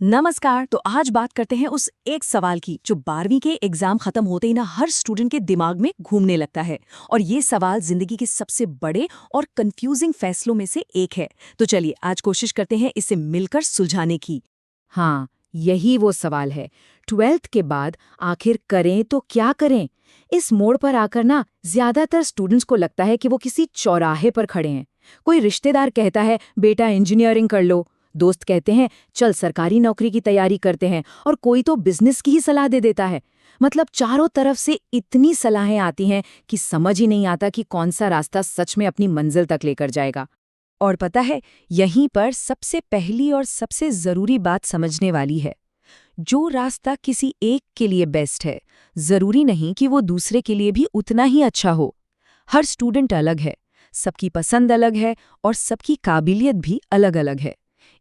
नमस्कार। तो आज बात करते हैं उस एक सवाल की जो 12वीं के एग्जाम खत्म होते ही ना हर स्टूडेंट के दिमाग में घूमने लगता है। और ये सवाल जिंदगी के सबसे बड़े और कंफ्यूजिंग फैसलों में से एक है। तो चलिए आज कोशिश करते हैं इसे मिलकर सुलझाने की। हाँ, यही वो सवाल है। 12th के बाद आखिर करें तो क्या करें? इस मोड़ पर आकर ना ज्यादातर स्टूडेंट्स को लगता है कि वो किसी चौराहे पर खड़े हैं। कोई रिश्तेदार कहता है बेटा इंजीनियरिंग कर लो, दोस्त कहते हैं चल सरकारी नौकरी की तैयारी करते हैं, और कोई तो बिजनेस की ही सलाह दे देता है। मतलब चारों तरफ से इतनी सलाहें आती हैं कि समझ ही नहीं आता कि कौन सा रास्ता सच में अपनी मंजिल तक लेकर जाएगा। और पता है, यहीं पर सबसे पहली और सबसे जरूरी बात समझने वाली है। जो रास्ता किसी एक के लिए बेस्ट है, जरूरी नहीं कि वो दूसरे के लिए भी उतना ही अच्छा हो। हर स्टूडेंट अलग है, सबकी पसंद अलग है और सबकी काबिलियत भी अलग-अलग है।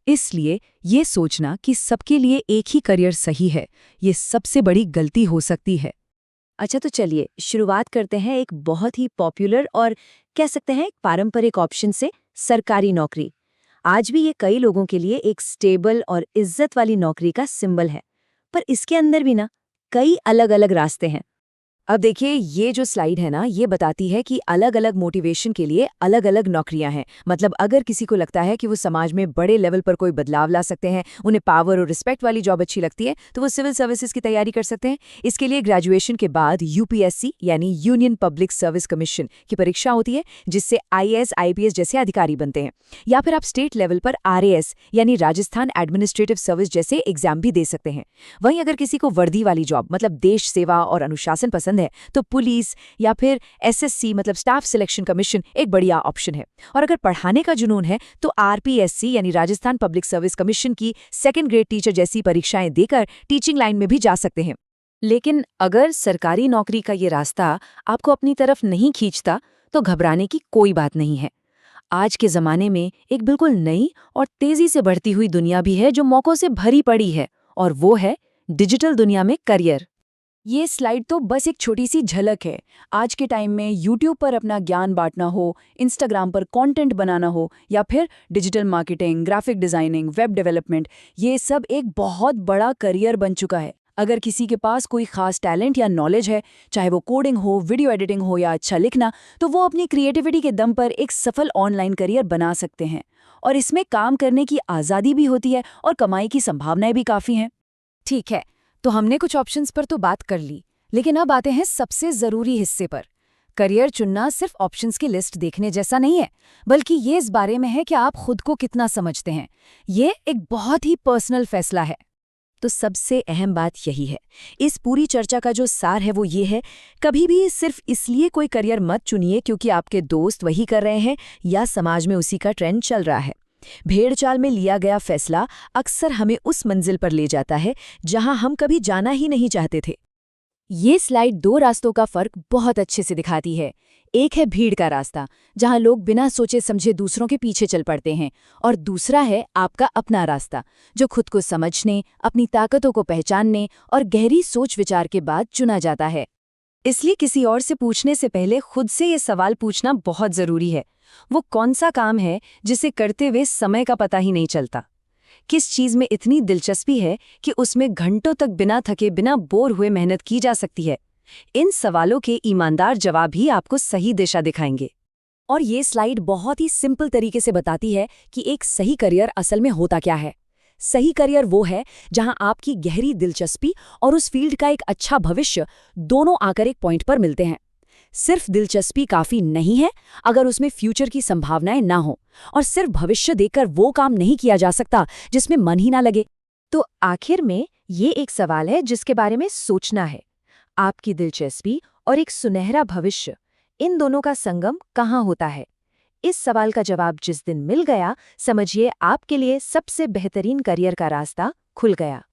इसलिए ये सोचना कि सबके लिए एक ही करियर सही है, ये सबसे बड़ी गलती हो सकती है। अच्छा, तो चलिए शुरुआत करते हैं एक बहुत ही पॉपुलर और कह सकते हैं एक पारंपरिक ऑप्शन से, सरकारी नौकरी। आज भी ये कई लोगों के लिए एक स्टेबल और इज्जत वाली नौकरी का सिंबल है। पर इसके अंदर भी ना कई अलग-अलग रास्ते हैं। अब देखिए, ये जो स्लाइड है ना, ये बताती है कि अलग-अलग मोटिवेशन के लिए अलग-अलग नौकरियां हैं। मतलब अगर किसी को लगता है कि वो समाज में बड़े लेवल पर कोई बदलाव ला सकते हैं, उन्हें पावर और रिस्पेक्ट वाली जॉब अच्छी लगती है, तो वो सिविल सर्विसेज की तैयारी कर सकते हैं। इसके लिए ग्रेजुएशन के बाद यूपीएससी यानी यूनियन पब्लिक सर्विस कमीशन की परीक्षा होती है, जिससे आईएएस आईपीएस जैसे अधिकारी बनते हैं। या फिर आप स्टेट लेवल पर आरएएस यानी राजस्थान एडमिनिस्ट्रेटिव सर्विस जैसे एग्जाम भी दे सकते हैं। वहीं अगर किसी को वर्दी वाली जॉब मतलब देश सेवा और अनुशासन पसंद है, तो पुलिस या फिर एसएससी मतलब स्टाफ सिलेक्शन कमीशन एक बढ़िया ऑप्शन है। और अगर पढ़ाने का जुनून है तो आरपीएससी यानी राजस्थान पब्लिक सर्विस कमीशन की सेकंड ग्रेड टीचर जैसी परीक्षाएं देकर टीचिंग लाइन में भी जा सकते हैं। लेकिन अगर सरकारी नौकरी का ये रास्ता आपको अपनी तरफ नहीं खींचता, तो घबराने की कोई बात नहीं है। आज के जमाने में एक बिल्कुल नई और तेजी से बढ़ती हुई दुनिया भी है जो मौकों से भरी पड़ी है, और वो है डिजिटल दुनिया में करियर। ये स्लाइड तो बस एक छोटी सी झलक है। आज के टाइम में यूट्यूब पर अपना ज्ञान बांटना हो, इंस्टाग्राम पर कंटेंट बनाना हो, या फिर digital marketing, graphic designing, web development, ये सब एक बहुत बड़ा करियर बन चुका है। अगर किसी के पास कोई खास टैलेंट या नॉलेज है, चाहे वो कोडिंग हो, वीडियो एडिटिंग हो या अच्छा लिखना, तो वो अपनी क्रिएटिविटी के दम पर एक सफल ऑनलाइन करियर बना सकते हैं। और इसमें काम करने की आज़ादी भी होती है और कमाई की संभावनाएं भी काफ़ी हैं। ठीक है, तो हमने कुछ ऑप्शंस पर तो बात कर ली, लेकिन अब आते हैं सबसे जरूरी हिस्से पर। करियर चुनना सिर्फ ऑप्शंस की लिस्ट देखने जैसा नहीं है, बल्कि ये इस बारे में है कि आप खुद को कितना समझते हैं। ये एक बहुत ही पर्सनल फैसला है। तो सबसे अहम बात यही है, इस पूरी चर्चा का जो सार है वो ये है, कभी भी सिर्फ इसलिए कोई करियर मत चुनिए क्योंकि आपके दोस्त वही कर रहे हैं या समाज में उसी का ट्रेंड चल रहा है। भेड़चाल में लिया गया फैसला अक्सर हमें उस मंजिल पर ले जाता है जहां हम कभी जाना ही नहीं चाहते थे। ये स्लाइड दो रास्तों का फर्क बहुत अच्छे से दिखाती है। एक है भीड़ का रास्ता, जहां लोग बिना सोचे समझे दूसरों के पीछे चल पड़ते हैं, और दूसरा है आपका अपना रास्ता, जो खुद को समझने, अपनी ताकतों को पहचानने और गहरी सोच विचार के बाद चुना जाता है। इसलिए किसी और से पूछने से पहले खुद से ये सवाल पूछना बहुत जरूरी है। वो कौन सा काम है जिसे करते हुए समय का पता ही नहीं चलता? किस चीज में इतनी दिलचस्पी है कि उसमें घंटों तक बिना थके, बिना बोर हुए मेहनत की जा सकती है? इन सवालों के ईमानदार जवाब ही आपको सही दिशा दिखाएंगे। और ये स्लाइड बहुत ही सिंपल तरीके से बताती है कि एक सही करियर असल में होता क्या है। सही करियर वो है जहां आपकी गहरी दिलचस्पी और उस फील्ड का एक अच्छा भविष्य दोनों आकर एक पॉइंट पर मिलते हैं। सिर्फ दिलचस्पी काफी नहीं है अगर उसमें फ्यूचर की संभावनाएं ना हो, और सिर्फ भविष्य देखकर वो काम नहीं किया जा सकता जिसमें मन ही ना लगे। तो आखिर में ये एक सवाल है जिसके बारे में सोचना है, आपकी दिलचस्पी और एक सुनहरा भविष्य, इन दोनों का संगम कहाँ होता है? इस सवाल का जवाब जिस दिन मिल गया, समझिए आपके लिए सबसे बेहतरीन करियर का रास्ता खुल गया।